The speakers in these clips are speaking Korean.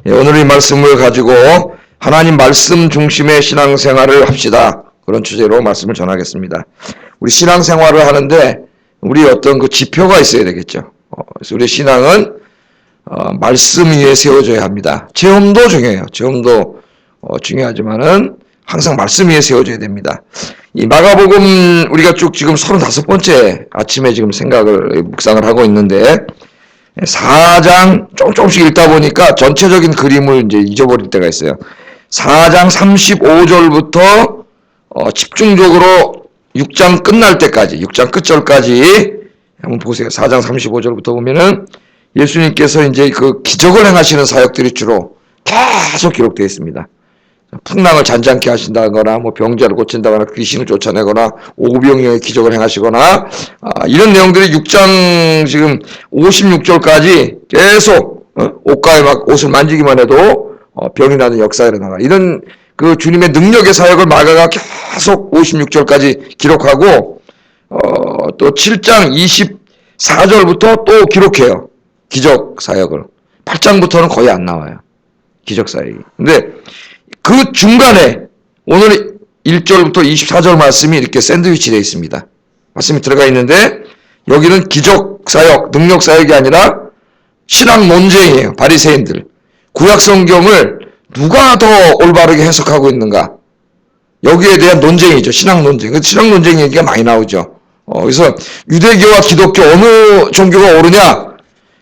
오늘 이 말씀을 가지고 하나님 말씀 중심의 신앙생활을 합시다. 그런 주제로 말씀을 전하겠습니다. 우리 신앙생활을 하는데 우리 어떤 그 지표가 있어야 되겠죠. 그래서 우리 신앙은 말씀 위에 세워져야 합니다. 체험도 중요해요. 체험도 중요하지만은 항상 말씀 위에 세워져야 됩니다. 이 마가복음 우리가 쭉 지금 35번째 아침에 지금 묵상을 하고 있는데 4장 조금씩 읽다 보니까 전체적인 그림을 이제 잊어버릴 때가 있어요. 4장 35절부터 집중적으로 6장 끝날 때까지, 6장 끝절까지 한번 보세요. 4장 35절부터 보면은 예수님께서 이제 그 기적을 행하시는 사역들이 주로 계속 기록되어 있습니다. 풍랑을 잔잔케 하신다거나, 뭐 병자를 고친다거나, 귀신을 쫓아내거나, 오병이어의 기적을 행하시거나, 이런 내용들이 6장 지금 56절까지 계속 옷가에 막 옷을 만지기만 해도 병이 나는 역사가 일어나가. 이런 그 주님의 능력의 사역을 마가가 계속 56절까지 기록하고, 또 7장 24절부터 또 기록해요. 기적 사역을. 8장부터는 거의 안 나와요. 기적 사역이. 근데 그 중간에 오늘 1절부터 24절 말씀이 이렇게 샌드위치 되어 있습니다. 말씀이 들어가 있는데 여기는 기적 사역, 능력 사역이 아니라 신앙 논쟁이에요. 바리새인들. 구약 성경을 누가 더 올바르게 해석하고 있는가? 여기에 대한 논쟁이죠. 신앙 논쟁. 신앙 논쟁 얘기가 많이 나오죠. 그래서 유대교와 기독교 어느 종교가 옳으냐?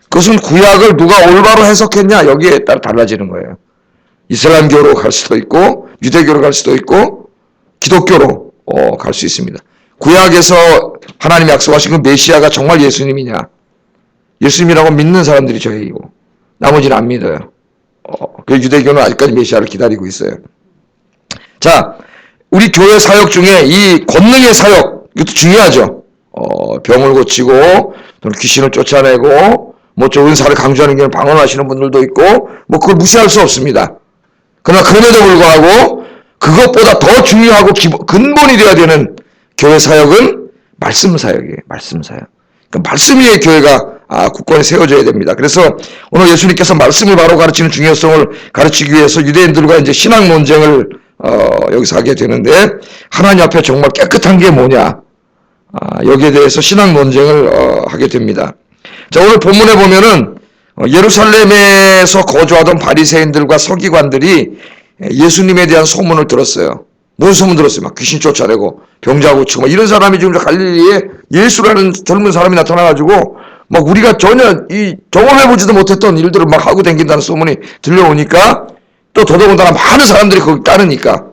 그것은 구약을 누가 올바로 해석했냐? 여기에 따라 달라지는 거예요. 이슬람교로 갈 수도 있고 유대교로 갈 수도 있고 기독교로 갈 수 있습니다. 구약에서 하나님이 약속하신 그 메시아가 정말 예수님이냐? 예수님이라고 믿는 사람들이 저희이고 나머지는 안 믿어요. 그 유대교는 아직까지 메시아를 기다리고 있어요. 자, 우리 교회 사역 중에 이 권능의 사역 이것도 중요하죠. 병을 고치고 또는 귀신을 쫓아내고 뭐 저 은사를 강조하는 게 방언하시는 분들도 있고 뭐 그걸 무시할 수 없습니다. 그러나 그럼에도 불구하고 그것보다 더 중요하고 근본이 되어야 되는 교회 사역은 말씀 사역이에요. 말씀 사역. 그러니까 말씀 위에 교회가 굳건히 세워져야 됩니다. 그래서 오늘 예수님께서 말씀을 바로 가르치는 중요성을 가르치기 위해서 유대인들과 이제 신앙 논쟁을 여기서 하게 되는데 하나님 앞에 정말 깨끗한 게 뭐냐? 여기에 대해서 신앙 논쟁을 하게 됩니다. 자, 오늘 본문에 보면은 예루살렘에서 거주하던 바리새인들과 서기관들이 예수님에 대한 소문을 들었어요. 무슨 소문 들었어요? 막 귀신 쫓아내고 병자 고치고 막 이런 사람이 지금 갈릴리에 예수라는 젊은 사람이 나타나가지고 막 우리가 전혀 경험해보지도 못했던 일들을 막 하고 다닌다는 소문이 들려오니까 또 더더군다나 많은 사람들이 거기 따르니까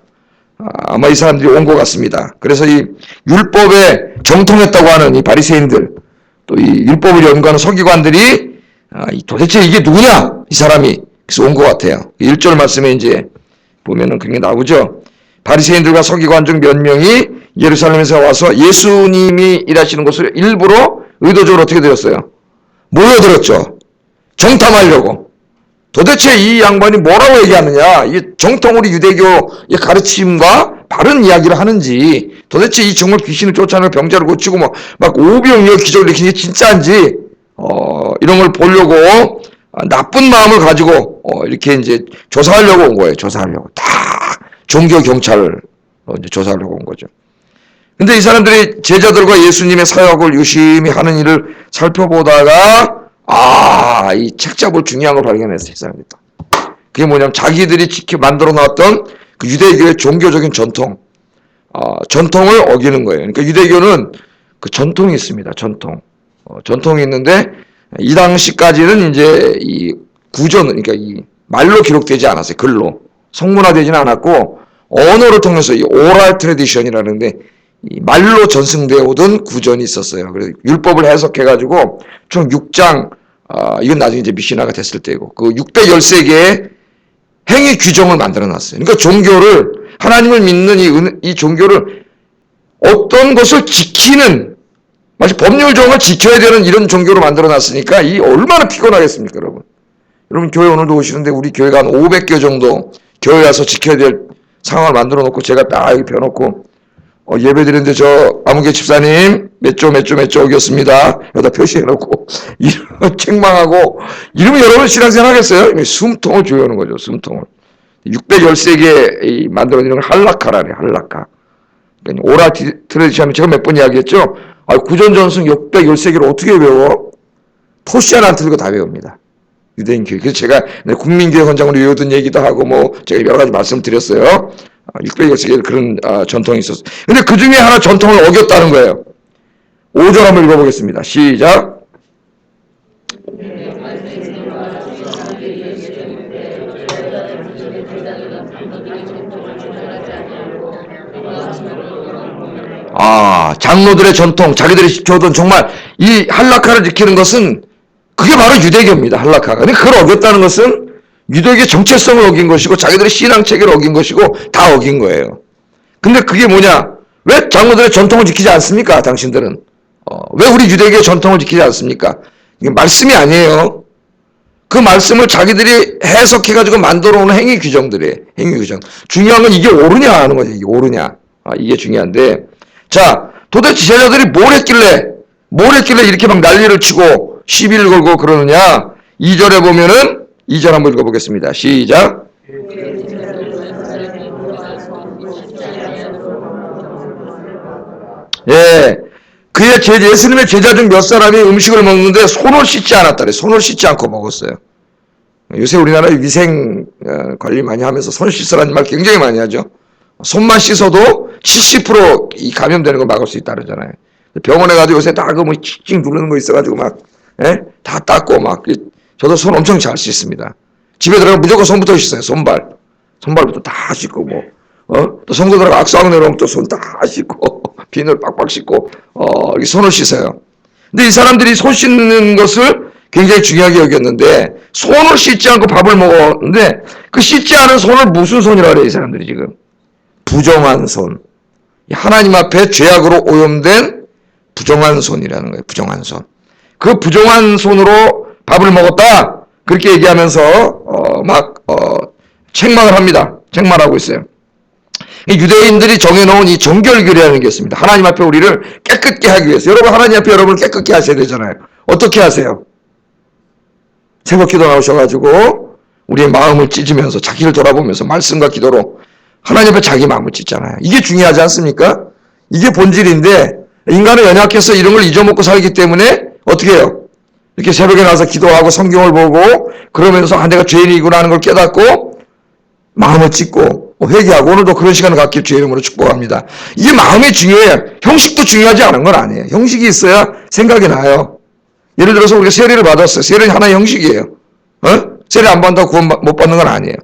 아마 이 사람들이 온 것 같습니다. 그래서 이 율법에 정통했다고 하는 이 바리새인들 또 이 율법을 연구하는 서기관들이 도대체 이게 누구냐? 이 사람이. 그래서 온 것 같아요. 1절 말씀에 이제 보면은 그게 나오죠. 바리새인들과 서기관 중 몇 명이 예루살렘에서 와서 예수님이 일하시는 곳을 일부러 의도적으로 어떻게 되었어요? 모여들었죠. 정탐하려고. 도대체 이 양반이 뭐라고 얘기하느냐? 이 정통 우리 유대교의 가르침과 바른 이야기를 하는지 도대체 이 정말 귀신을 쫓아내고 병자를 고치고 막 오병이어 기적을 일으키는 게 진짜인지 이런 걸 보려고 나쁜 마음을 가지고 이렇게 이제 조사하려고 온 거예요. 조사하려고. 다 종교 경찰을 이제 조사하려고 온 거죠. 근데 이 사람들이 제자들과 예수님의 사역을 유심히 하는 일을 살펴보다가 이 책 잡을 중요한 걸 발견했어요. 이 사람들이. 그게 뭐냐면 자기들이 만들어 놨던 그 유대교의 종교적인 전통, 전통을 어기는 거예요. 그러니까 유대교는 그 전통이 있습니다. 전통이 있는데 이 당시까지는 이제 이 구전, 그러니까 이 말로 기록되지 않았어요. 글로 성문화되지는 않았고 언어를 통해서 이 오랄 트래디션이라는데 이 말로 전승되어 오던 구전이 있었어요. 그래서 율법을 해석해가지고 총 6장, 이건 나중에 이제 미시나가 됐을 때고 그 613개의 행위 규정을 만들어 놨어요. 그러니까 종교를, 하나님을 믿는 이 종교를 어떤 것을 지키는, 마치 법률정을 지켜야 되는 이런 종교로 만들어 놨으니까 이 얼마나 피곤하겠습니까, 여러분. 여러분 교회 오늘도 오시는데 우리 교회가 한 500개 정도 교회 와서 지켜야 될 상황을 만들어 놓고 제가 딱 여기 펴놓고 예배 드리는데 저 아무개 집사님 몇 조 어겼습니다. 여기다 표시해놓고 이런 책망하고 이러면 여러분 신앙생활 하겠어요? 숨통을 조여오는 거죠. 숨통을. 613개 만들어지는 걸 할라카라네. 할라카. 그러니까 오라 트레디션은 제가 몇 번 이야기했죠. 구전전승 613개를 어떻게 외워? 토시 하나 안 틀고 다 외웁니다. 유대인 교육. 그래서 제가 국민교회 헌장으로 외우던 얘기도 하고 뭐 제가 여러 가지 말씀을 드렸어요. 613개 그런 전통이 있었어요. 근데 그 중에 하나 전통을 어겼다는 거예요. 5절 한번 읽어보겠습니다. 시작. 장로들의 전통, 자기들이 지켜오던 정말 이 할라카를 지키는 것은 그게 바로 유대교입니다. 할라카가. 근데 그걸 어겼다는 것은 유대교의 정체성을 어긴 것이고 자기들의 신앙 체계를 어긴 것이고 다 어긴 거예요. 근데 그게 뭐냐? 왜 장로들의 전통을 지키지 않습니까? 당신들은. 왜 우리 유대교의 전통을 지키지 않습니까? 이게 말씀이 아니에요. 그 말씀을 자기들이 해석해가지고 만들어 오는 행위 규정들이에요. 행위 규정. 중요한 건 이게 옳으냐 하는 거죠. 이게 옳으냐. 이게 중요한데. 자, 도대체 제자들이 뭘 했길래 이렇게 막 난리를 치고 시비를 걸고 그러느냐. 2절에 보면은 2절 한번 읽어보겠습니다. 시작. 예. 예수님의 제자 중 몇 사람이 음식을 먹는데 손을 씻지 않았다래. 손을 씻지 않고 먹었어요. 요새 우리나라에 위생 관리 많이 하면서 손 씻으라는 말 굉장히 많이 하죠. 손만 씻어도 70% 감염되는 거 막을 수 있다 그러잖아요. 병원에 가도 요새 다 그 뭐 칙칙 누르는 거 있어가지고 막, 다 닦고 막, 저도 손 엄청 잘 씻습니다. 집에 들어가면 무조건 손부터 씻어요. 손발부터 다 씻고 또 성도 들어가 악수하고 내려오면 또 손 다 씻고, 비늘 빡빡 씻고, 이렇게 손을 씻어요. 근데 이 사람들이 손 씻는 것을 굉장히 중요하게 여겼는데, 손을 씻지 않고 밥을 먹었는데, 그 씻지 않은 손을 무슨 손이라고 그래요, 이 사람들이 지금? 부정한 손. 하나님 앞에 죄악으로 오염된 부정한 손이라는 거예요. 부정한 손. 그 부정한 손으로 밥을 먹었다. 그렇게 얘기하면서 책망을 합니다. 책망하고 있어요. 유대인들이 정해놓은 이 정결교리라는 게 있습니다. 하나님 앞에 우리를 깨끗게 하기 위해서. 여러분 하나님 앞에 여러분을 깨끗게 하셔야 되잖아요. 어떻게 하세요? 새벽 기도 나오셔가지고 우리의 마음을 찢으면서 자기를 돌아보면서 말씀과 기도로 하나님 앞에 자기 마음을 찢잖아요. 이게 중요하지 않습니까? 이게 본질인데 인간은 연약해서 이런 걸 잊어먹고 살기 때문에 어떻게 해요? 이렇게 새벽에 나와서 기도하고 성경을 보고 그러면서 내가 죄인이구나 하는 걸 깨닫고 마음을 찢고 회개하고 오늘도 그런 시간을 갖길 주의 이름으로 축복합니다. 이게 마음이 중요해요. 형식도 중요하지 않은 건 아니에요. 형식이 있어야 생각이 나요. 예를 들어서 우리가 세례를 받았어요. 세례는 하나의 형식이에요. 세례 안 받는다고 구원 못 받는 건 아니에요.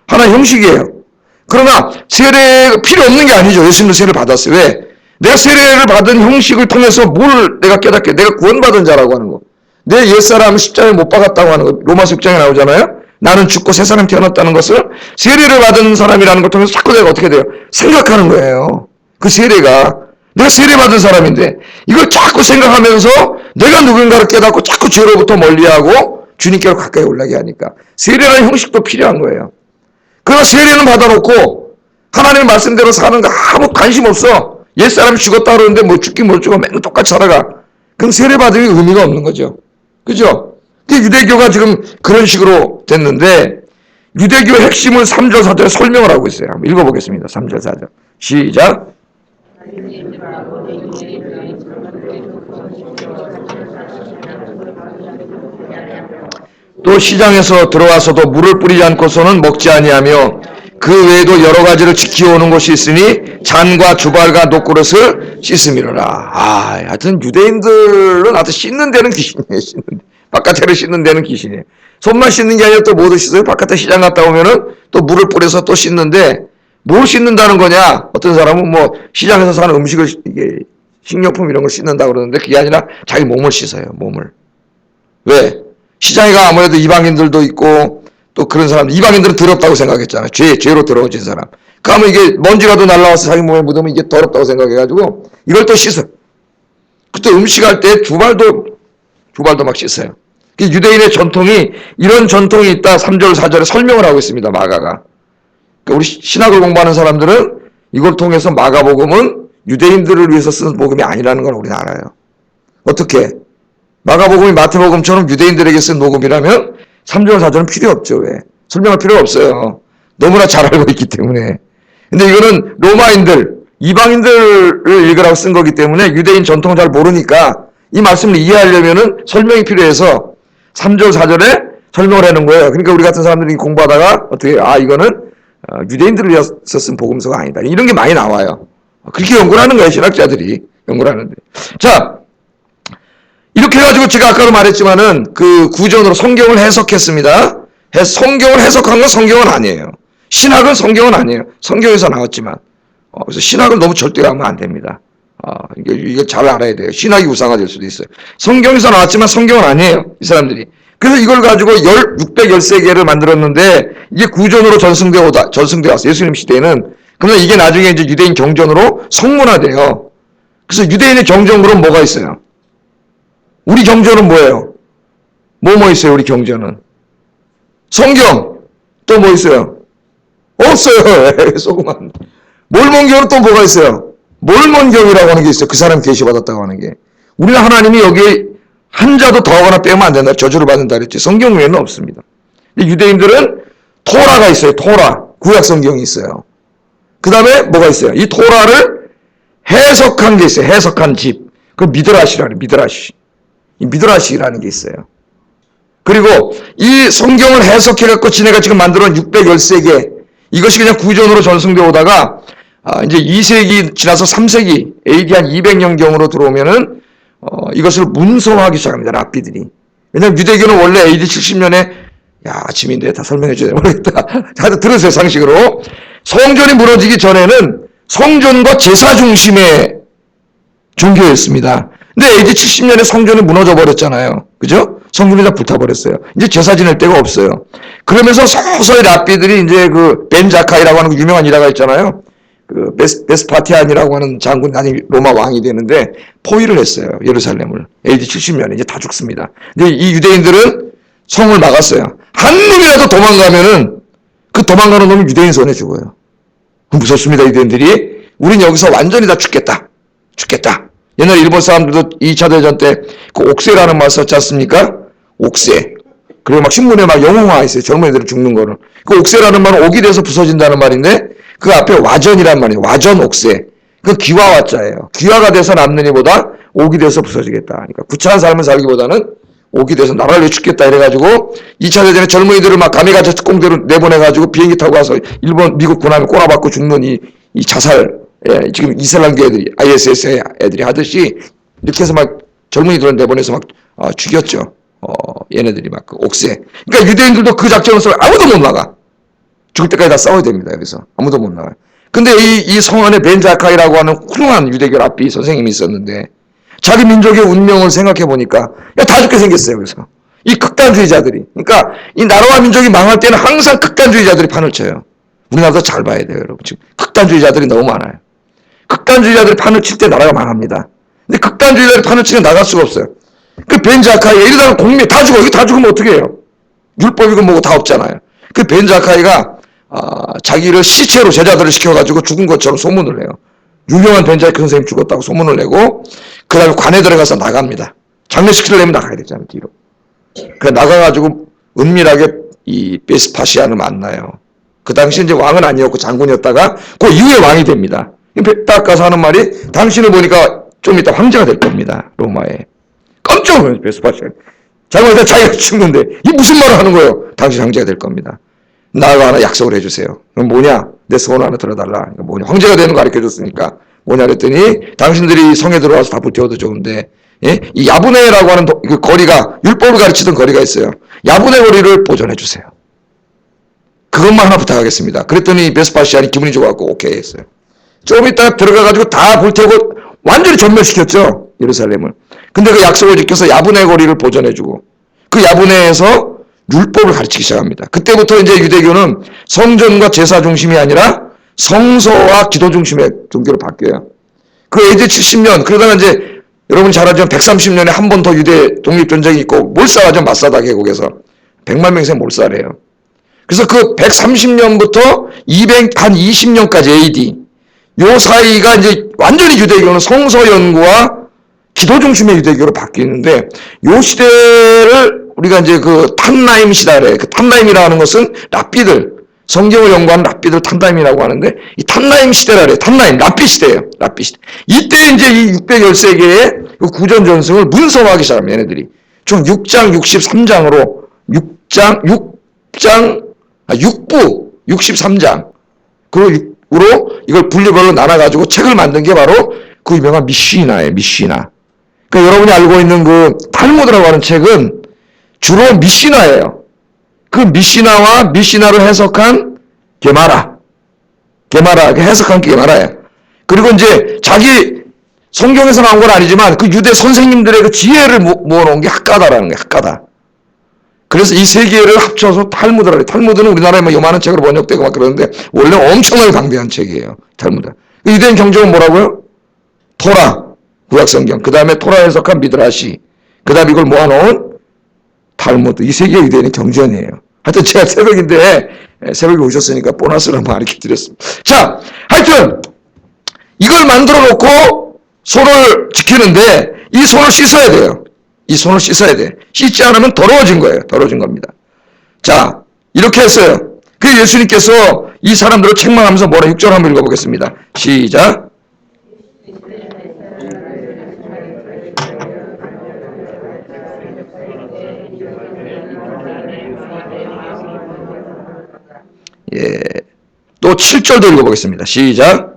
하나의 형식이에요. 그러나 세례가 필요 없는 게 아니죠. 예수님도 세례를 받았어요. 왜? 내가 세례를 받은 형식을 통해서 뭘 내가 깨닫게 내가 구원받은 자라고 하는 거. 내 옛사람은 십자가에 못 박았다고 하는 거. 로마서 6장에 나오잖아요. 나는 죽고 새 사람이 태어났다는 것을 세례를 받은 사람이라는 걸 통해서 자꾸 내가 어떻게 돼요? 생각하는 거예요. 그 세례가 내가 세례 받은 사람인데 이걸 자꾸 생각하면서 내가 누군가를 깨닫고 자꾸 죄로부터 멀리하고 주님께로 가까이 올라가게 하니까 세례라는 형식도 필요한 거예요. 그러나 세례는 받아놓고 하나님의 말씀대로 사는 거 아무 관심 없어. 옛사람이 죽었다 그러는데 뭐 죽긴 뭘 죽어 맨날 똑같이 살아가. 그럼 세례 받으면 의미가 없는 거죠. 그죠? 유대교가 지금 그런 식으로 됐는데 유대교의 핵심을 3절 4절에 설명을 하고 있어요. 한번 읽어보겠습니다. 3절 4절 시작. 또 시장에서 들어와서도 물을 뿌리지 않고서는 먹지 아니하며 그 외에도 여러 가지를 지키오는 곳이 있으니 잔과 주발과 녹그릇을 씻음이로라. 하여튼 유대인들은 하여튼 씻는 데는 귀신이에요. 씻는 데. 바깥에를 씻는 데는 귀신이에요. 손만 씻는 게 아니라 또 뭐도 씻어요? 바깥에 시장 갔다 오면은 또 물을 뿌려서 또 씻는데 뭘 씻는다는 거냐? 어떤 사람은 뭐 시장에서 사는 음식을 이게 식료품 이런 걸 씻는다 그러는데 그게 아니라 자기 몸을 씻어요. 몸을. 왜? 시장에 가 아무래도 이방인들도 있고 또 그런 사람들, 이방인들은 더럽다고 생각했잖아요. 죄로 더러워진 사람. 그러면 이게 먼지라도 날라와서 자기 몸에 묻으면 이게 더럽다고 생각해가지고 이걸 또 씻어. 그때 음식할 때 주발도 막 씻어요. 유대인의 전통이 이런 전통이 있다. 3절 4절에 설명을 하고 있습니다. 마가가. 그러니까 우리 신학을 공부하는 사람들은 이걸 통해서 마가복음은 유대인들을 위해서 쓰는 복음이 아니라는 걸 우리는 알아요. 어떻게? 마가복음이 마태복음처럼 유대인들에게 쓴 복음이라면 3절 4절은 필요 없죠. 왜? 설명할 필요가 없어요. 너무나 잘 알고 있기 때문에. 근데 이거는 로마인들, 이방인들을 읽으라고 쓴 거기 때문에 유대인 전통을 잘 모르니까 이 말씀을 이해하려면은 설명이 필요해서 3절 4절에 설명을 하는 거예요. 그러니까 우리 같은 사람들이 공부하다가 어떻게 이거는 유대인들을 위해서 쓴 복음서가 아니다. 이런 게 많이 나와요. 그렇게 연구를 하는 거예요. 신학자들이 연구를 하는데. 자, 이렇게 해가지고 제가 아까도 말했지만은 그 구전으로 성경을 해석했습니다. 성경을 해석한 건 성경은 아니에요. 신학은 성경은 아니에요. 성경에서 나왔지만. 그래서 신학을 너무 절대하면 안 됩니다. 이거 잘 알아야 돼요. 신학이 우상화될 수도 있어요. 성경에서 나왔지만 성경은 아니에요. 이 사람들이. 그래서 이걸 가지고 613개를 만들었는데 이게 구전으로 전승되어 왔어요. 예수님 시대에는. 그러나 이게 나중에 이제 유대인 경전으로 성문화돼요. 그래서 유대인의 경전으로는 뭐가 있어요? 우리 경전은 뭐예요? 뭐 있어요? 우리 경전은? 성경. 또 뭐 있어요? 없어요. 소금한. 몰몬경은 또 뭐가 있어요? 몰몬경이라고 하는 게 있어요. 그 사람이 계시받았다고 하는 게. 우리는 하나님이 여기에 한 자도 더하거나 빼면 안 된다. 저주를 받는다 그랬지. 성경 외에는 없습니다. 근데 유대인들은 토라가 있어요. 토라. 구약 성경이 있어요. 그 다음에 뭐가 있어요? 이 토라를 해석한 게 있어요. 해석한 집. 그 미드라시라는 미드라시. 이 미드라시라는 게 있어요. 그리고 이 성경을 해석해갖고 지네가 지금 만들어놓은 613개. 이것이 그냥 구전으로 전승되어 오다가 이제 2세기 지나서 3세기 AD 한 200년경으로 들어오면은 이것을 문서화하기 시작합니다. 랍비들이. 왜냐면 유대교는 원래 AD 70년에 아침인데 다 설명해 줘야 모르겠다. 다들 들으세요. 상식으로. 성전이 무너지기 전에는 성전과 제사 중심의 종교였습니다. 근데 AD 70년에 성전이 무너져 버렸잖아요. 그죠? 성전이 다 불타버렸어요. 이제 제사 지낼 데가 없어요. 그러면서 서서히 랍비들이 이제 그 벤자카이라고 하는 유명한 일화가 있잖아요. 그 베스파티안이라고 하는 장군이 나중에 로마 왕이 되는데 포위를 했어요. 예루살렘을. AD 70년에 이제 다 죽습니다. 근데 이 유대인들은 성을 막았어요. 한 놈이라도 도망가면은 그 도망가는 놈이 유대인 손에 죽어요. 무섭습니다. 유대인들이. 우린 여기서 완전히 다 죽겠다. 옛날 일본 사람들도 2차 대전 때 그 옥새라는 말 썼지 않습니까? 옥새. 그리고 막 신문에 막 영웅화했어요. 젊은이들이 죽는 거를. 그 옥새라는 말은 옥이 돼서 부서진다는 말인데 그 앞에 와전이란 말이에요. 와전 옥새. 그 기와 와자예요. 기와가 돼서 남느니보다 옥이 돼서 부서지겠다. 그러니까 구차한 삶을 살기보다는 옥이 돼서 나라를 죽겠다 이래가지고 2차 대전에 젊은이들을 막 가미가제 특공대로 내보내가지고 비행기 타고 가서 일본 미국 군함에 꼬라박고 죽는 이 자살. 지금 이슬람교 애들이 ISS 애들이 하듯이 이렇게 해서 막 젊은이들을 내보내서 막 죽였죠. 얘네들이 막 그 옥새. 그러니까 유대인들도 그 작전을 써서 아무도 못 나가. 죽을 때까지 다 싸워야 됩니다. 여기서 아무도 못 나가요. 근데 이 성 안에 벤자카이라고 하는 훌륭한 유대교 랍비 선생님이 있었는데 자기 민족의 운명을 생각해 보니까 다 죽게 생겼어요. 그래서 이 극단주의자들이. 그러니까 이 나라와 민족이 망할 때는 항상 극단주의자들이 판을 쳐요. 우리나라도 잘 봐야 돼요, 여러분. 지금 극단주의자들이 너무 많아요. 극단주의자들이 판을 칠 때 나라가 망합니다. 근데 극단주의자들이 판을 치면 나갈 수가 없어요. 그 벤자카이 이러다가 공민이 다 죽어. 이거 다 죽으면 어떻게 해요? 율법이고 뭐고 다 없잖아요. 그 벤자카이가 자기를 시체로 제자들을 시켜가지고 죽은 것처럼 소문을 내요. 유명한 벤자카이 선생님 죽었다고 소문을 내고 그 다음에 관에 들어가서 나갑니다. 장례시키려면 나가야 되잖아요. 뒤로. 그래 나가가지고 은밀하게 이 베스파시안을 만나요. 그 당시 이제 왕은 아니었고 장군이었다가 그 이후에 왕이 됩니다. 딱 가서 하는 말이 당신을 보니까 좀 이따 황제가 될 겁니다. 로마에. 깜짝 놀라요. 베스파시안. 장군한테 자기가 죽는데 이 무슨 말을 하는 거예요? 당신 황제가 될 겁니다. 나하고 하나 약속을 해주세요. 그럼 뭐냐? 내 소원 하나 들어달라. 뭐냐? 황제가 되는 거 가르쳐줬으니까 뭐냐 그랬더니 당신들이 성에 들어와서 다 불태워도 좋은데 이 야브네라고 하는 그 거리가 율법을 가르치던 거리가 있어요. 야브네 거리를 보존해 주세요. 그것만 하나 부탁하겠습니다. 그랬더니 베스파시안이 기분이 좋아갖고 오케이 했어요. 좀 이따 들어가가지고 다 불태우고 완전히 전멸시켰죠. 예루살렘을. 근데 그 약속을 지켜서 야브네 거리를 보존해주고 그 야브네에서 율법을 가르치기 시작합니다. 그때부터 이제 유대교는 성전과 제사 중심이 아니라 성서와 기도 중심의 종교로 바뀌어요. 그 AD 70년 그러다가 이제 여러분이 잘 알지만 130년에 한 번 더 유대 독립전쟁이 있고 몰살하죠. 마사다 계곡에서 100만 명이 몰살해요. 그래서 그 130년부터 한 20년까지 AD 요 사이가 이제 완전히 유대교는 성서 연구와 기도 중심의 유대교로 바뀌는데, 요 시대를 우리가 이제 그 탄나임 시대래. 그 탄나임이라는 것은 랍비들, 성경을 연구하는 랍비들 탄나임이라고 하는데, 이 탄나임 시대라 그래. 탄나임, 랍비 시대예요. 랍비 시대. 이때 이제 이 613개의 그 구전 전승을 문서화하기 시작합니다. 얘네들이. 총 6장, 63장으로 6부 63장. 그로 이걸 분류별로 나눠가지고 책을 만든 게 바로 그 유명한 미시나예요. 미시나. 그러니까 여러분이 알고 있는 그 탈무드라고 하는 책은 주로 미시나예요. 그 미시나와 미시나를 해석한 게마라, 해석한 게마라예요. 그리고 이제 자기 성경에서 나온 건 아니지만 그 유대 선생님들의 그 지혜를 모아놓은 게 학가다라는 거예요. 학가다. 그래서 이 세 개를 합쳐서 탈무드라 그래요. 탈무드는 우리나라에 뭐 요만한 책으로 번역되고 막 그러는데 원래 엄청나게 방대한 책이에요. 탈무드. 유대인 경전은 뭐라고요? 토라, 구약성경. 그 다음에 토라 해석한 미드라시. 그 다음에 이걸 모아놓은 탈무드. 이 세 개의 유대인의 경전이에요. 하여튼 제가 새벽에 오셨으니까 보너스를 한번 가르쳐 드렸습니다. 자, 하여튼 이걸 만들어 놓고 손을 지키는데 이 손을 씻어야 돼요. 이 손을 씻어야 돼. 씻지 않으면 더러워진 거예요. 더러워진 겁니다. 자, 이렇게 했어요. 그 예수님께서 이 사람들을 책망하면서 뭐라 6절 한번 읽어보겠습니다. 시작. 예. 또 7절도 읽어보겠습니다. 시작.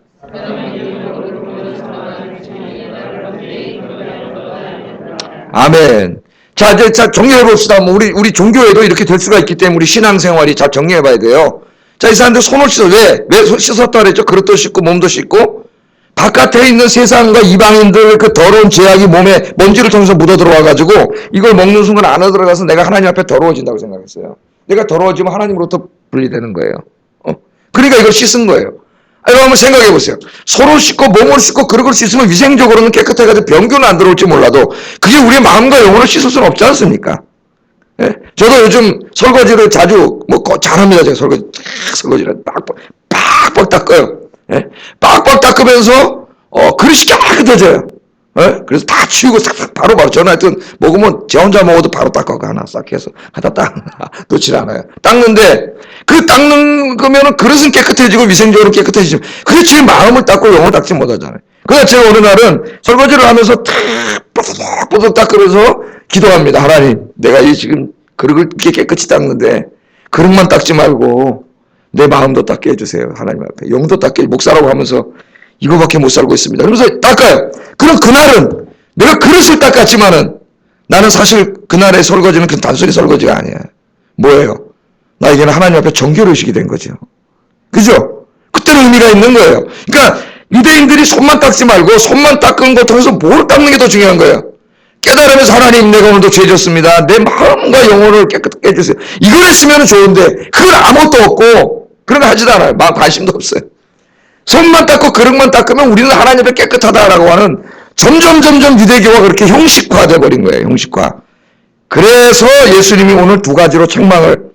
아멘. 자, 이제 정리해봅시다. 우리 종교에도 이렇게 될 수가 있기 때문에 우리 신앙생활이 잘 정리해봐야 돼요. 자, 이 사람들 손을 씻어. 왜 씻었다 그랬죠? 그릇도 씻고 몸도 씻고 바깥에 있는 세상과 이방인들 그 더러운 죄악이 몸에 먼지를 통해서 묻어 들어와가지고 이걸 먹는 순간 안에 들어가서 내가 하나님 앞에 더러워진다고 생각했어요. 내가 더러워지면 하나님으로부터 분리되는 거예요. 그러니까 이걸 씻은 거예요. 여러분 한번 생각해 보세요. 손을 씻고 몸을 씻고 그릇을 씻으면 위생적으로는 깨끗해가지고 병균은 안 들어올지 몰라도 그게 우리의 마음과 영혼을 씻을 수는 없지 않습니까? 예? 저도 요즘 설거지를 자주 잘합니다. 제가 설거지를 빡빡 닦아요. 예? 빡빡 닦으면서 그릇이 깨끗해져요. 예? 그래서 다 치우고 싹 바로 저는 하여튼 먹으면 제 혼자 먹어도 바로 닦아가 하나 싹 해서 갖다 놓질 않아요. 닦는데 그 닦는 거면은 그릇은 깨끗해지고 위생적으로 깨끗해지죠. 그게 제 마음을 닦고 영을 닦지 못하잖아요. 그래서 제가 어느 날은 설거지를 하면서 탁 뽀득뽀득 닦으면서 기도합니다. 하나님, 내가 지금 그릇을 이렇게 깨끗이 닦는데 그릇만 닦지 말고 내 마음도 닦게 해주세요. 하나님 앞에 영도 닦게, 목사라고 하면서 이거밖에 못 살고 있습니다. 그러면서 닦아요. 그럼 그날은 내가 그릇을 닦았지만은 나는 사실 그날의 설거지는 그 단순히 설거지가 아니야. 뭐예요? 나에게는 하나님 앞에 정결의식이 된 거죠. 그죠? 그때는 의미가 있는 거예요. 그러니까 유대인들이 손만 닦지 말고 손만 닦은 것 통해서 뭘 닦는 게 더 중요한 거예요. 깨달으면서 하나님, 내가 오늘도 죄졌습니다. 내 마음과 영혼을 깨끗하게 해주세요. 이걸 했으면 좋은데 그걸 아무것도 없고 그런 거 하지도 않아요. 마음 관심도 없어요. 손만 닦고 그릇만 닦으면 우리는 하나님 앞에 깨끗하다라고 하는 점점 유대교가 그렇게 형식화돼 버린 거예요. 형식화. 그래서 예수님이 오늘 두 가지로 책망을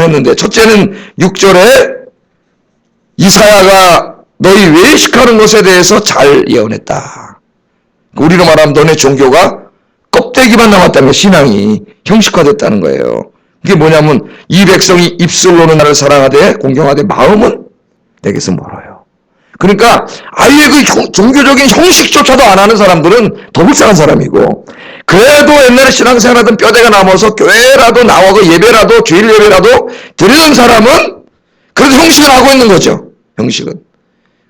했는데, 첫째는 6절에 이사야가 너희 외식하는 것에 대해서 잘 예언했다. 우리로 말하면 너네 종교가 껍데기만 남았다는 게 신앙이 형식화됐다는 거예요. 그게 뭐냐면 이 백성이 입술로는 나를 사랑하되 공경하되 마음은 내게서 멀어요. 그러니까 아예 그 종교적인 형식조차도 안 하는 사람들은 더 불쌍한 사람이고, 그래도 옛날에 신앙생활하던 뼈대가 남아서 교회라도 나오고 예배라도 주일 예배라도 드리는 사람은 그래도 형식을 하고 있는 거죠. 형식은.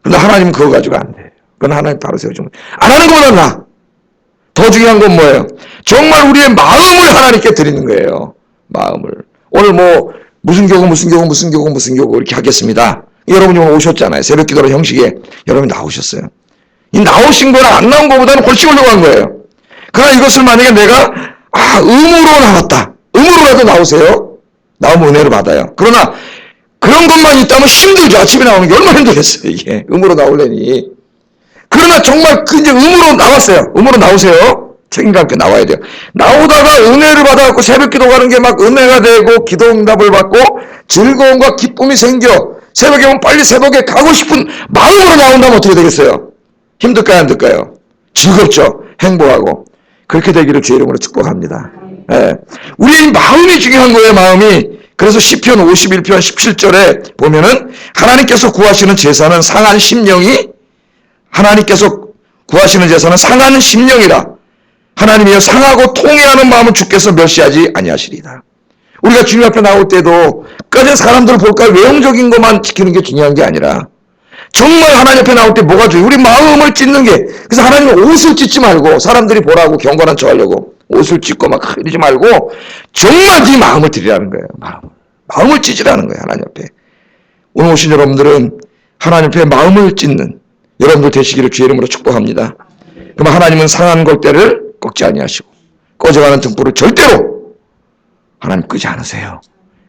그런데 하나님은 그거 가지고 안 돼요. 그건 하나님 바로 세워주면 안 하는 것보다 나아. 더 중요한 건 뭐예요? 정말 우리의 마음을 하나님께 드리는 거예요. 마음을. 오늘 무슨 교구 이렇게 하겠습니다. 여러분이 오늘 오셨잖아요. 새벽 기도로 형식에 여러분이 나오셨어요. 이 나오신 거랑 안 나온 것보다는 훨씬 훌륭한 거예요. 그러나 이것을 만약에 내가 의무로 나왔다. 의무로라도 나오세요. 나오면 은혜를 받아요. 그러나 그런 것만 있다면 힘들죠. 아침에 나오는 게 얼마나 힘들겠어요. 이게 의무로 나오려니. 그러나 정말 이제 의무로 나왔어요. 의무로 나오세요. 책임감 있게 나와야 돼요. 나오다가 은혜를 받아갖고 새벽 기도 가는 게 막 은혜가 되고 기도 응답을 받고 즐거움과 기쁨이 생겨 새벽에 오면 빨리 새벽에 가고 싶은 마음으로 나온다면 어떻게 되겠어요? 힘들까요, 안 될까요? 즐겁죠. 행복하고. 그렇게 되기를 주의 이름으로 축복합니다. 예. 우리 마음이 중요한 거예요, 마음이. 그래서 시편 51편 17절에 보면은 하나님께서 구하시는 제사는 상한 심령이 하나님께서 구하시는 제사는 상한 심령이라. 하나님이여 상하고 통회하는 마음은 주께서 멸시하지 아니하시리다. 우리가 주님 앞에 나올 때도 끝까지 사람들을 볼까 외형적인 것만 지키는 게 중요한 게 아니라 정말 하나님 앞에 나올 때 뭐가 중요해요? 우리 마음을 찢는 게. 그래서 하나님은 옷을 찢지 말고 사람들이 보라고 경건한 척 하려고 옷을 찢고 막 그러지 말고 정말 네 마음을 드리라는 거예요. 마음을 찢으라는 거예요. 하나님 앞에. 오늘 오신 여러분들은 하나님 앞에 마음을 찢는 여러분들 되시기를 주의 이름으로 축복합니다. 그럼 하나님은 상한 골대를 꺾지 아니하시고 꺼져가는 등불을 절대로 하나님 끄지 않으세요.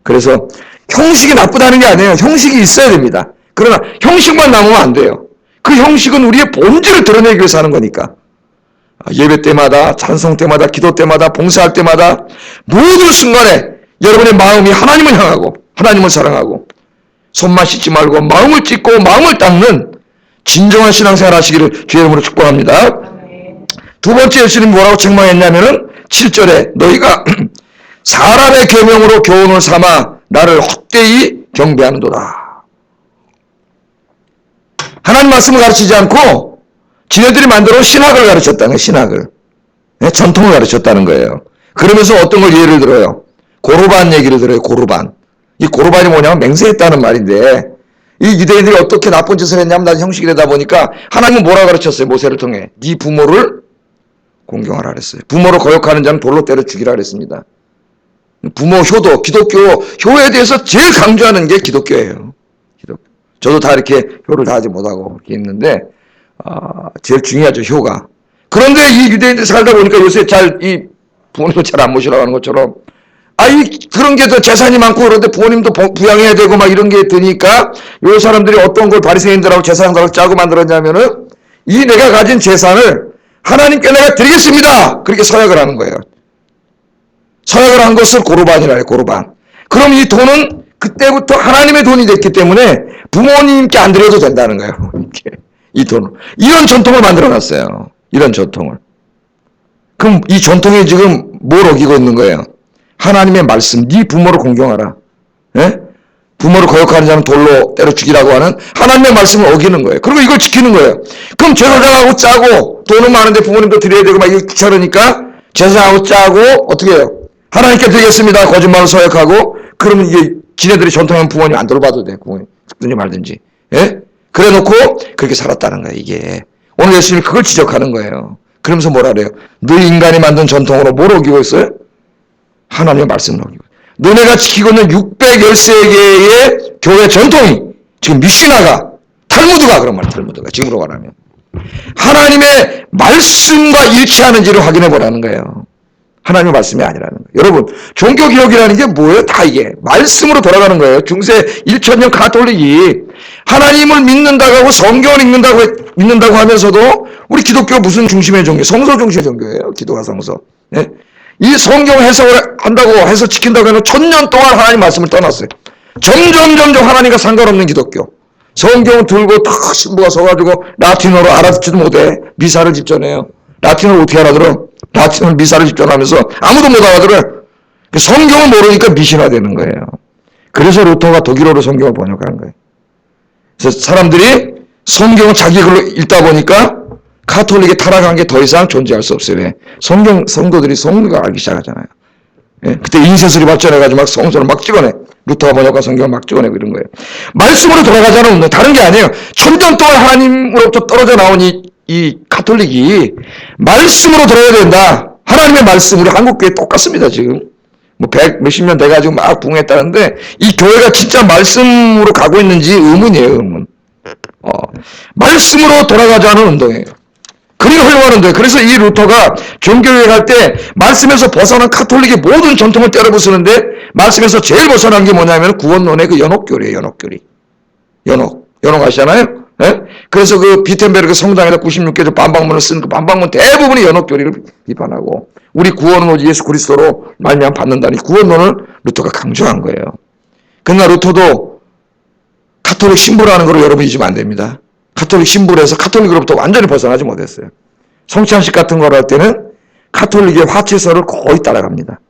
그래서 형식이 나쁘다는 게 아니에요. 형식이 있어야 됩니다. 그러나 형식만 남으면 안 돼요. 그 형식은 우리의 본질을 드러내기 위해서 하는 거니까. 예배 때마다, 찬송 때마다, 기도 때마다, 봉사할 때마다 모든 순간에 여러분의 마음이 하나님을 향하고 하나님을 사랑하고 손만 씻지 말고 마음을 찢고 마음을 닦는 진정한 신앙생활 하시기를 주의 이름으로 축복합니다. 두 번째 예수님이 뭐라고 책망했냐면은 7절에 너희가 사람의 계명으로 교훈을 삼아 나를 헛되이 경배하는도다. 하나님 말씀을 가르치지 않고 지네들이 만들어 신학을 가르쳤다는 거예요. 신학을. 전통을 가르쳤다는 거예요. 그러면서 어떤 걸 예를 들어요. 고르반 얘기를 들어요. 고르반. 이 고르반이 뭐냐면 맹세했다는 말인데 이 유대인들이 어떻게 나쁜 짓을 했냐면 난 형식이 되다 보니까 하나님은 뭐라 가르쳤어요. 모세를 통해. 네 부모를 공경하라 그랬어요. 부모를 거역하는 자는 돌로 때려 죽이라 그랬습니다. 부모 효도, 기독교 효에 대해서 제일 강조하는 게 기독교예요. 기독교. 저도 다 이렇게 효를 다 하지 못하고 이렇게 있는데 제일 중요하죠. 효가. 그런데 이 유대인들이 살다 보니까 요새 이 부모님도 잘 안 모시라고 하는 것처럼 그런 게 더 재산이 많고 그런데 부모님도 부양해야 되고 막 이런 게 드니까 요 사람들이 어떤 걸 바리새인들하고 제사장들하고 짜고 만들었냐면은 이 내가 가진 재산을 하나님께 내가 드리겠습니다. 그렇게 서약을 하는 거예요. 서약을 한 것을 고르반이라 해요. 고르반. 그럼 이 돈은 그때부터 하나님의 돈이 됐기 때문에 부모님께 안 드려도 된다는 거예요. 이 돈을. 이런 전통을 만들어놨어요. 이런 전통을. 그럼 이 전통이 지금 뭘 어기고 있는 거예요? 하나님의 말씀, 네 부모를 공경하라. 예? 부모를 거역하는 자는 돌로 때려 죽이라고 하는 하나님의 말씀을 어기는 거예요. 그리고 이걸 지키는 거예요. 그럼 제사장하고 짜고 돈은 많은데 부모님도 드려야 되고 막 이거 귀찮으니까 제사장하고 짜고 어떻게 해요? 하나님께 드리겠습니다. 거짓말을 서약하고 그러면 이게 지네들이 전통하면 부모님 안 돌봐도 돼. 부모님 죽든지 말든지. 예? 그래 놓고 그렇게 살았다는 거예요. 이게. 오늘 예수님이 그걸 지적하는 거예요. 그러면서 뭐라 그래요? 너희 인간이 만든 전통으로 뭘 어기고 있어요? 하나님의 말씀을 어기고. 너네가 지키고 있는 613개의 교회 전통이 지금 미시나가 탈무드가 그런 말이야. 탈무드가 지금으로 말하면 하나님의 말씀과 일치하는지를 확인해 보라는 거예요. 하나님의 말씀이 아니라는 거예요. 여러분 종교개혁이라는 게 뭐예요? 다 이게 말씀으로 돌아가는 거예요. 중세 1000년 가톨릭이 하나님을 믿는다고 하고 성경을 믿는다고 하면서도 우리 기독교 무슨 중심의 종교? 성서 중심의 종교예요. 기도와 성서. 네? 이 성경 해석을 한다고 해서 지킨다고 해서 1000년 동안 하나님 말씀을 떠났어요. 점점 하나님과 상관없는 기독교. 성경을 들고 탁 신부가 서가지고 라틴어로 알아듣지도 못해. 미사를 집전해요. 라틴어를 어떻게 알아들어? 라틴어로 미사를 집전하면서 아무도 못 알아들어요. 성경을 모르니까 미신화되는 거예요. 그래서 루터가 독일어로 성경을 번역한 거예요. 그래서 사람들이 성경을 자기 글로 읽다 보니까 가톨릭에 타락한 게 더 이상 존재할 수 없어요. 왜? 성도들이 성경을 알기 시작하잖아요. 예? 그때 인쇄술이 발전해가지고 막 성서를 막 찍어내. 루터가 번역한 성경을 막 찍어내고 이런 거예요. 말씀으로 돌아가자는 운동, 다른 게 아니에요. 1000년 동안 하나님으로부터 떨어져 나온 이 가톨릭이 말씀으로 돌아야 된다. 하나님의 말씀, 우리 한국교회 똑같습니다, 지금. 뭐 몇십 년 돼가지고 막 붕했다는데, 이 교회가 진짜 말씀으로 가고 있는지 의문이에요, 의문. 말씀으로 돌아가자는 운동이에요. 그리고 활용하는데, 그래서 이 루터가 종교개혁 할 때 말씀에서 벗어난 카톨릭의 모든 전통을 때려부수는데 말씀에서 제일 벗어난 게 뭐냐면 구원론의 그 연옥교리예요. 연옥교리. 연옥 아시잖아요? 예? 그래서 그 비텐베르크 성당에다 96개조 반박문을 쓴 그 반박문 대부분이 연옥교리를 비판하고 우리 구원은 오직 예수 그리스도로 말미암아 받는다니 구원론을 루터가 강조한 거예요. 그러나 루터도 가톨릭 신부라는 걸 여러분 잊으면 안 됩니다. 가톨릭 신부를 해서 가톨릭으로부터 완전히 벗어나지 못했어요. 성찬식 같은 걸 할 때는 가톨릭의 화채설을 거의 따라갑니다.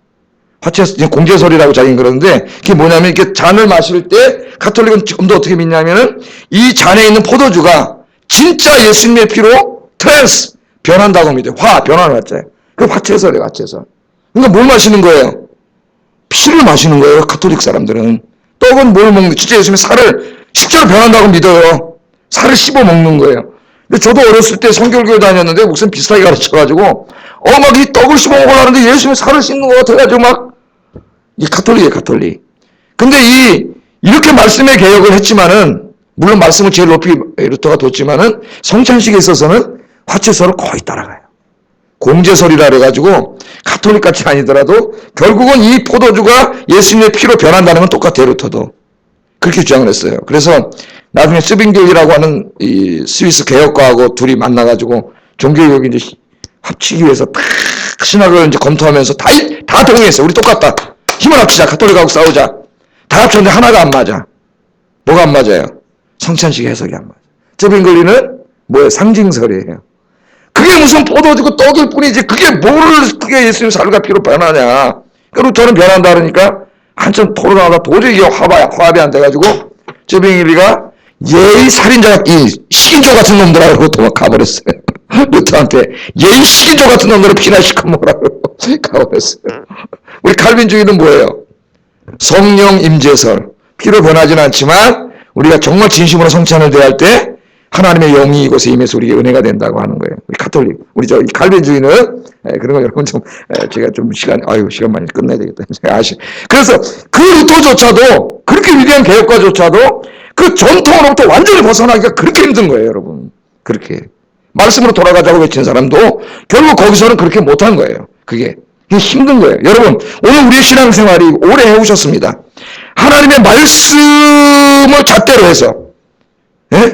화채설, 공제설이라고 자기는 그러는데 그게 뭐냐면 이렇게 잔을 마실 때 가톨릭은 좀 더 어떻게 믿냐면은 이 잔에 있는 포도주가 진짜 예수님의 피로 변한다고 믿어요. 변화를 갖자요. 그 화채설이에요, 화채설. 그러니까 뭘 마시는 거예요? 피를 마시는 거예요, 가톨릭 사람들은. 떡은 뭘 먹는 거예요? 진짜 예수님의 살을 실제로 변한다고 믿어요. 살을 씹어 먹는 거예요. 근데 저도 어렸을 때 성결교회 다녔는데 목사님 비슷하게 가르쳐가지고 막 이 떡을 씹어 먹으려는데 예수님의 살을 씹는 것 같아가지고 막 이 가톨릭이에요, 가톨릭. 근데 이렇게 말씀의 개혁을 했지만은 물론 말씀을 제일 높이 루터가 뒀지만은 성찬식에 있어서는 화채설을 거의 따라가요. 공제설이라 그래가지고 가톨릭 같이 아니더라도 결국은 이 포도주가 예수님의 피로 변한다는 건 똑같아요, 루터도. 그렇게 주장을 했어요. 그래서 나중에 스빙겔이라고 하는 이 스위스 개혁가하고 둘이 만나가지고 종교개혁 이제 합치기 위해서 다 신학을 이제 검토하면서 다 동의했어요. 우리 똑같다. 힘을 합치자. 가톨릭하고 싸우자. 다 합쳤는데 하나가 안 맞아. 뭐가 안 맞아요? 성찬식 해석이 안 맞아. 스빙겔리는 뭐예요? 상징설이에요. 그게 무슨 포도주고 떡일 뿐이지 그게 예수님 살과 피로 변하냐. 그러니까 루터는 변한다 그러니까 한참 토론하다 도저히 화합이 안 돼가지고 스빙겔리가 예의 살인자, 이 식인조 같은 놈들하고 또 가버렸어요. 루터한테 예의 식인조 같은 놈들을 피나 시커먹으라고 가버렸어요. 우리 칼빈주의는 뭐예요? 성령 임재설. 피로 변하지는 않지만 우리가 정말 진심으로 성찬을 대할 때 하나님의 영이 이곳에 임해서 우리에게 은혜가 된다고 하는 거예요. 우리 가톨릭, 우리 이 칼빈주의는 그런 거 여러분 좀 제가 좀 시간 많이 끝내야 되겠다. 그래서 그 루터조차도 그렇게 위대한 개혁가조차도 그 전통으로부터 완전히 벗어나기가 그렇게 힘든 거예요, 여러분. 그렇게 말씀으로 돌아가자고 외친 사람도 결국 거기서는 그렇게 못한 거예요. 그게 힘든 거예요. 여러분, 오늘 우리의 신앙생활이 오래 해오셨습니다. 하나님의 말씀을 잣대로 해서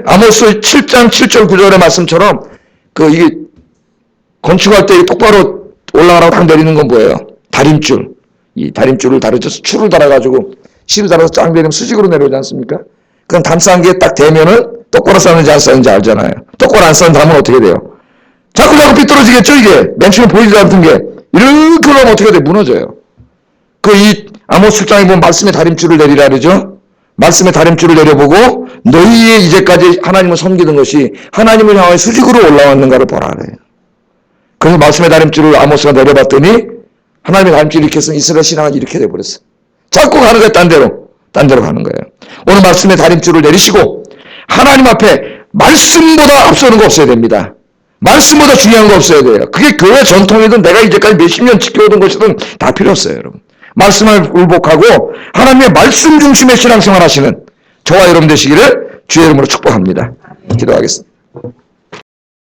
아모스 7장 7절 9절의 말씀처럼 이게 건축할 때 똑바로 올라가라고 딱 내리는 건 뭐예요? 다림줄. 이 다림줄을 다려줘서 줄을 달아가지고 실을 달아서 쫙 내리면 수직으로 내려오지 않습니까? 그럼 담쌓기에 딱 대면은 똑바로 쌓는지 안 쌓는지 알잖아요. 똑바로 안 쌓는 담은 어떻게 돼요? 자꾸 삐뚤어지겠죠, 이게. 맨 처음에 보이지 않던 게. 이렇게 하면 어떻게 돼? 무너져요. 이 아모스 7장에 보면 말씀의 다림줄을 내리라 그러죠? 말씀의 다림줄을 내려보고 너희의 이제까지 하나님을 섬기던 것이 하나님을 향해 수직으로 올라왔는가를 보라 그래요. 그래서 말씀의 다림줄을 아모스가 내려봤더니 하나님의 다림줄을 이렇게 해서 이스라엘 신앙은 이렇게 돼버렸어요. 자꾸 가는 거예요, 딴 데로 가는 거예요. 오늘 말씀의 다림줄을 내리시고 하나님 앞에 말씀보다 앞서는 거 없어야 됩니다. 말씀보다 중요한 거 없어야 돼요. 그게 교회 전통이든 내가 이제까지 몇십 년 지켜오던 것이든 다 필요 없어요, 여러분. 말씀을 굴복하고 하나님의 말씀 중심의 신앙생활 하시는 저와 여러분 되시기를 주의 이름으로 축복합니다. 기도하겠습니다.